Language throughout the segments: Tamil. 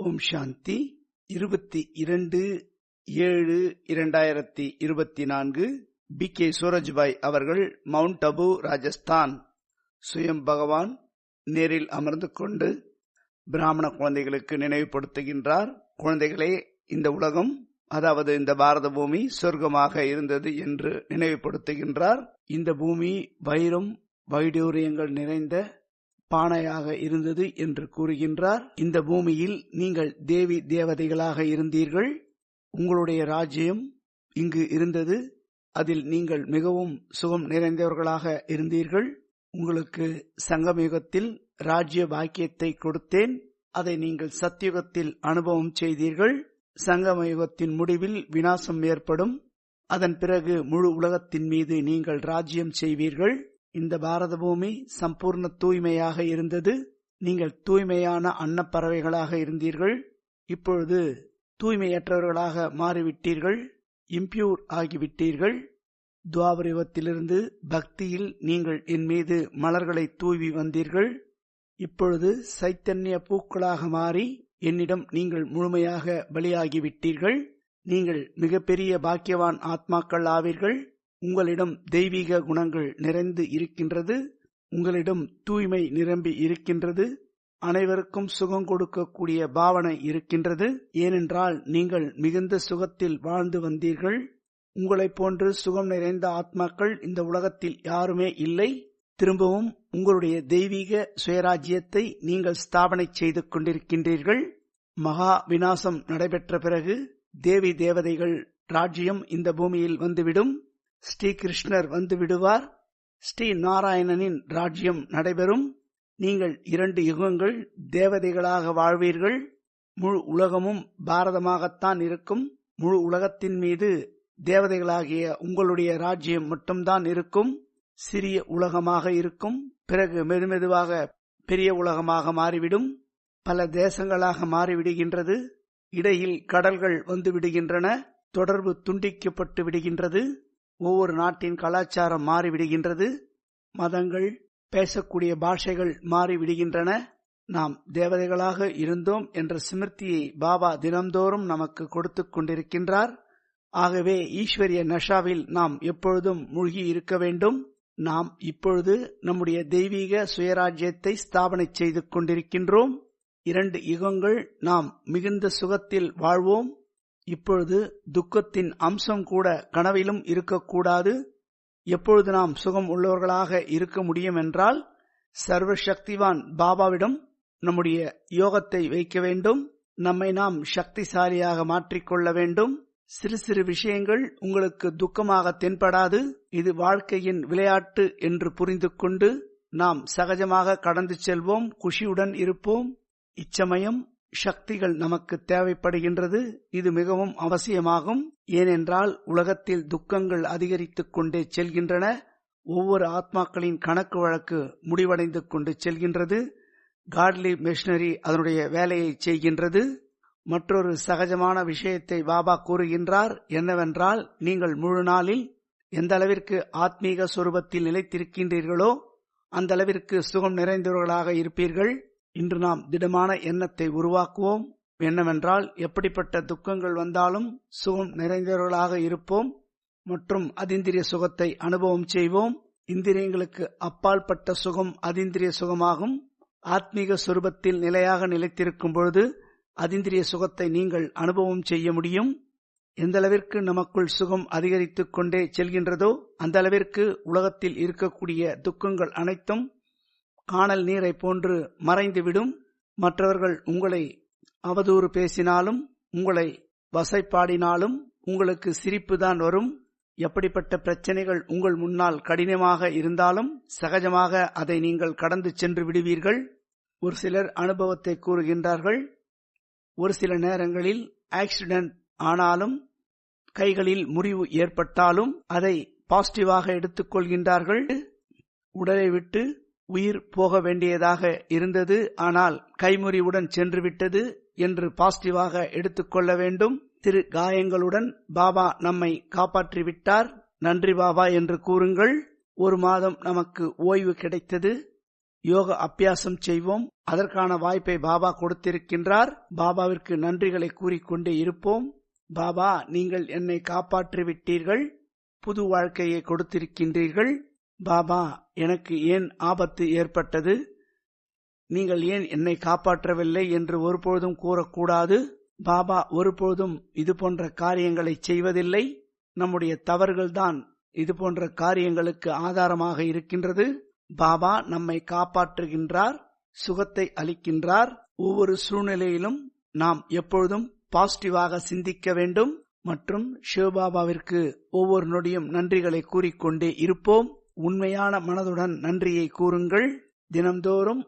ஓம் சாந்தி. 22/7/2024 B.K. சூரஜ்பாய் அவர்கள் மவுண்ட் அபு, ராஜஸ்தான். சுயம் பகவான் நேரில் அமர்ந்து கொண்டு பிராமண குழந்தைகளுக்கு நினைவுபடுத்துகின்றார். குழந்தைகளே, இந்த உலகம், அதாவது இந்த பாரத பூமி சொர்க்கமாக இருந்தது என்று நினைவுபடுத்துகின்றார். இந்த பூமி வைரம் வைடூரியங்கள் நிறைந்த பானையாக இருந்தது என்று கூறுகின்றார். இந்த பூமியில் நீங்கள் தேவி தேவதைகளாக இருந்தீர்கள். உங்களுடைய ராஜ்யம் இங்கு இருந்தது. அதில் நீங்கள் மிகவும் சுகம் நிறைந்தவர்களாக இருந்தீர்கள். உங்களுக்கு சங்கமயுகத்தில் ராஜ்ய பாக்கியத்தை கொடுத்தேன். அதை நீங்கள் சத்தியுகத்தில் அனுபவம் செய்தீர்கள். சங்கமயுகத்தின் முடிவில் விநாசம் ஏற்படும். அதன் பிறகு முழு உலகத்தின் மீது நீங்கள் ராஜ்யம் செய்வீர்கள். இந்த பாரத பூமி சம்பூர்ண தூய்மையாக இருந்தது. நீங்கள் தூய்மையான அன்னப்பறவைகளாக இருந்தீர்கள். இப்பொழுது தூய்மையற்றவர்களாக மாறிவிட்டீர்கள். இம்பியூர் ஆகிவிட்டீர்கள். துவாபரயுகத்திலிருந்து பக்தியில் நீங்கள் என் மீது மலர்களை தூவி வந்தீர்கள். இப்பொழுது சைத்தன்ய பூக்களாக மாறி என்னிடம் நீங்கள் முழுமையாக பலியாகிவிட்டீர்கள். நீங்கள் மிகப்பெரிய பாக்கியவான் ஆத்மாக்கள் ஆவீர்கள். உங்களிடம் தெய்வீக குணங்கள் நிறைந்து இருக்கின்றது. உங்களிடம் தூய்மை நிரம்பி இருக்கின்றது. அனைவருக்கும் சுகம் கொடுக்கக்கூடிய பாவனை இருக்கின்றது. ஏனென்றால் நீங்கள் மிகுந்த சுகத்தில் வாழ்ந்து வந்தீர்கள். உங்களைப் போன்று சுகம் நிறைந்த ஆத்மாக்கள் இந்த உலகத்தில் யாருமே இல்லை. திரும்பவும் உங்களுடைய தெய்வீக சுயராஜ்யத்தை நீங்கள் ஸ்தாபனை செய்து கொண்டிருக்கின்றீர்கள். மகா விநாசம் நடைபெற்ற பிறகு தேவி தேவதைகள் ராஜ்யம் இந்த பூமியில் வந்துவிடும். ஸ்ரீ கிருஷ்ணர் வந்து விடுவார். ஸ்ரீ நாராயணனின் ராஜ்யம் நடைபெறும். நீங்கள் 2 யுகங்கள் தேவதைகளாக வாழ்வீர்கள். முழு உலகமும் பாரதமாகத்தான் இருக்கும். முழு உலகத்தின் மீது தேவதைகளாகிய உங்களுடைய ராஜ்யம் மட்டும்தான் இருக்கும். சிறிய உலகமாக இருக்கும். பிறகு மெதுமெதுவாக பெரிய உலகமாக மாறிவிடும். பல தேசங்களாக மாறிவிடுகின்றது. இடையில் கடல்கள் வந்து விடுகின்றன. தொடர்பு துண்டிக்கப்பட்டு விடுகின்றது. ஒவ்வொரு நாட்டின் கலாச்சாரம் மாறிவிடுகின்றது. மதங்கள், பேசக்கூடிய பாஷைகள் மாறிவிடுகின்றன. நாம் தேவதைகளாக இருந்தோம் என்ற ஸ்மிருதியை பாபா தினம்தோறும் நமக்கு கொடுத்து கொண்டிருக்கின்றார். ஆகவே ஈஸ்வரிய நஷாவில் நாம் எப்பொழுதும் மூழ்கி இருக்க வேண்டும். நாம் இப்பொழுது நம்முடைய தெய்வீக சுயராஜ்யத்தை ஸ்தாபனை செய்து கொண்டிருக்கின்றோம். 2 யுகங்கள் நாம் மிகுந்த சுகத்தில் வாழ்வோம். இப்பொழுது துக்கத்தின் அம்சம் கூட கனவிலும் இருக்கக்கூடாது. எப்பொழுது நாம் சுகம் உள்ளவர்களாக இருக்க முடியும் என்றால் சர்வசக்திவான் பாபாவிடம் நம்முடைய யோகத்தை வைக்க வேண்டும். நம்மை நாம் சக்திசாலியாக மாற்றிக்கொள்ள வேண்டும். சிறு சிறு விஷயங்கள் உங்களுக்கு துக்கமாக தென்படாது. இது வாழ்க்கையின் விளையாட்டு என்று புரிந்து கொண்டு நாம் சகஜமாக கடந்து செல்வோம். குஷியுடன் இருப்போம். இச்சமயம் சக்திகள் நமக்கு தேவைப்படுகின்றது. இது மிகவும் அவசியமாகும். ஏனென்றால் உலகத்தில் துக்கங்கள் அதிகரித்துக் கொண்டே செல்கின்றன. ஒவ்வொரு ஆத்மாக்களின் கணக்கு வழக்கு முடிவடைந்து கொண்டு செல்கின்றது. காட்லி மிஷனரி அதனுடைய வேலையை செய்கின்றது. மற்றொரு சகஜமான விஷயத்தை பாபா கூறுகின்றார். என்னவென்றால், நீங்கள் முழு நாளில் எந்த அளவிற்கு ஆத்மீக சொரூபத்தில் நிலைத்திருக்கின்றீர்களோ அந்த அளவிற்கு சுகம் நிறைந்தவர்களாக இருப்பீர்கள். இன்று நாம் திடமான எண்ணத்தை உருவாக்குவோம். என்னவென்றால், எப்படிப்பட்ட துக்கங்கள் வந்தாலும் சுகம் நிறைந்தவர்களாக இருப்போம் மற்றும் அதீந்திரிய சுகத்தை அனுபவம் செய்வோம். இந்திரியங்களுக்கு அப்பாற்பட்ட சுகம் அதீந்திரிய சுகமாகும். ஆத்மீக சொரூபத்தில் நிலையாக நிலைத்திருக்கும் பொழுது அதீந்திரிய சுகத்தை நீங்கள் அனுபவம் செய்ய முடியும். எந்த அளவிற்கு நமக்குள் சுகம் அதிகரித்துக் கொண்டே செல்கின்றதோ அந்த அளவிற்கு உலகத்தில் இருக்கக்கூடிய துக்கங்கள் அனைத்தும் காணல் நீரை போன்று மறைந்துவிடும். மற்றவர்கள் உங்களை அவதூறு பேசினாலும் உங்களை வசைப்பாடினாலும் உங்களுக்கு சிரிப்புதான் வரும். எப்படிப்பட்ட பிரச்சனைகள் உங்கள் முன்னால் கடினமாக இருந்தாலும் சகஜமாக அதை நீங்கள் கடந்து சென்று விடுவீர்கள். ஒரு சிலர் அனுபவத்தை கூறுகின்றார்கள். ஒரு சில நேரங்களில் ஆக்சிடென்ட் ஆனாலும் கைகளில் முறிவு ஏற்பட்டாலும் அதை பாசிட்டிவாக எடுத்துக்கொள்கின்றார்கள். உடலை விட்டு உயிர் போக வேண்டியதாக இருந்தது, ஆனால் கைமுறிவுடன் சென்றுவிட்டது என்று பாசிட்டிவாக எடுத்துக்கொள்ள வேண்டும். சிறு காயங்களுடன் பாபா நம்மை காப்பாற்றிவிட்டார், நன்றி பாபா என்று கூறுங்கள். 1 மாதம் நமக்கு ஓய்வு கிடைத்தது. யோக அபியாசம் செய்வோம். அதற்கான வாய்ப்பை பாபா கொடுத்திருக்கின்றார். பாபாவிற்கு நன்றிகளை கூறிக்கொண்டே இருப்போம். பாபா, நீங்கள் என்னை காப்பாற்றிவிட்டீர்கள், புது வாழ்க்கையை கொடுத்திருக்கின்றீர்கள். பாபா, எனக்கு ஏன் ஆபத்து ஏற்பட்டது, நீங்கள் ஏன் என்னை காப்பாற்றவில்லை என்று ஒருபொழுதும் கூறக்கூடாது. பாபா ஒருபொழுதும் இது போன்ற காரியங்களை செய்வதில்லை. நம்முடைய தவறுகள்தான் இது போன்ற காரியங்களுக்கு ஆதாரமாக இருக்கின்றது. பாபா நம்மை காப்பாற்றுகின்றார், சுகத்தை அளிக்கின்றார். ஒவ்வொரு சூழ்நிலையிலும் நாம் எப்பொழுதும் பாசிட்டிவாக சிந்திக்க வேண்டும் மற்றும் சிவபாபாவிற்கு ஒவ்வொரு நொடியும் நன்றிகளை கூறிக்கொண்டே இருப்போம். உண்மையான மனதுடன் நன்றியை கூறுங்கள். தினம்தோறும்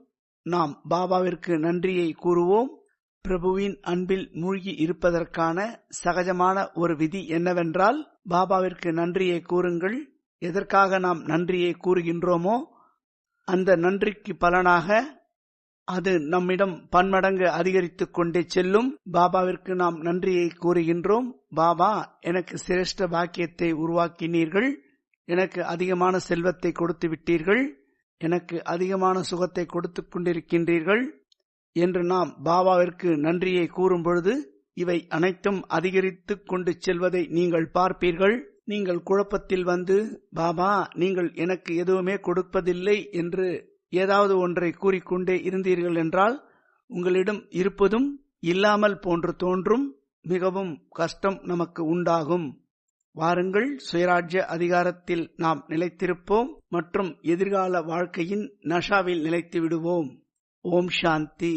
நாம் பாபாவிற்கு நன்றியை கூறுவோம். பிரபுவின் அன்பில் மூழ்கி இருப்பதற்கான சகஜமான ஒரு விதி என்னவென்றால், பாபாவிற்கு நன்றியை கூறுங்கள். எதற்காக நாம் நன்றியை கூறுகின்றோமோ அந்த நன்றிக்கு பலனாக அது நம்மிடம் பன்மடங்கு அதிகரித்துக் கொண்டே செல்லும். பாபாவிற்கு நாம் நன்றியை கூறுகின்றோம். பாபா, எனக்கு சிரேஷ்ட பாக்கியத்தை உருவாக்கினீர்கள், எனக்கு அதிகமான செல்வத்தை கொடுத்து விட்டீர்கள், எனக்கு அதிகமான சுகத்தை கொடுத்துக் கொண்டிருக்கின்றீர்கள் என்று நாம் பாபாவிற்கு நன்றியை கூறும் பொழுது இவை அனைத்தும் அதிகரித்துக் கொண்டு செல்வதை நீங்கள் பார்ப்பீர்கள். நீங்கள் குழப்பத்தில் வந்து, பாபா நீங்கள் எனக்கு எதுவுமே கொடுப்பதில்லை என்று ஏதாவது ஒன்றை கூறிக்கொண்டே இருந்தீர்கள் என்றால் உங்களிடம் இருப்பதும் இல்லாமல் போன்று தோன்றும். மிகவும் கஷ்டம் நமக்கு உண்டாகும். வாருங்கள், சுயராஜ்ய அதிகாரத்தில் நாம் நிலைத்திருப்போம் மற்றும் எதிர்கால வாழ்க்கையின் நஷாவில் நிலைத்து விடுவோம். ஓம் சாந்தி.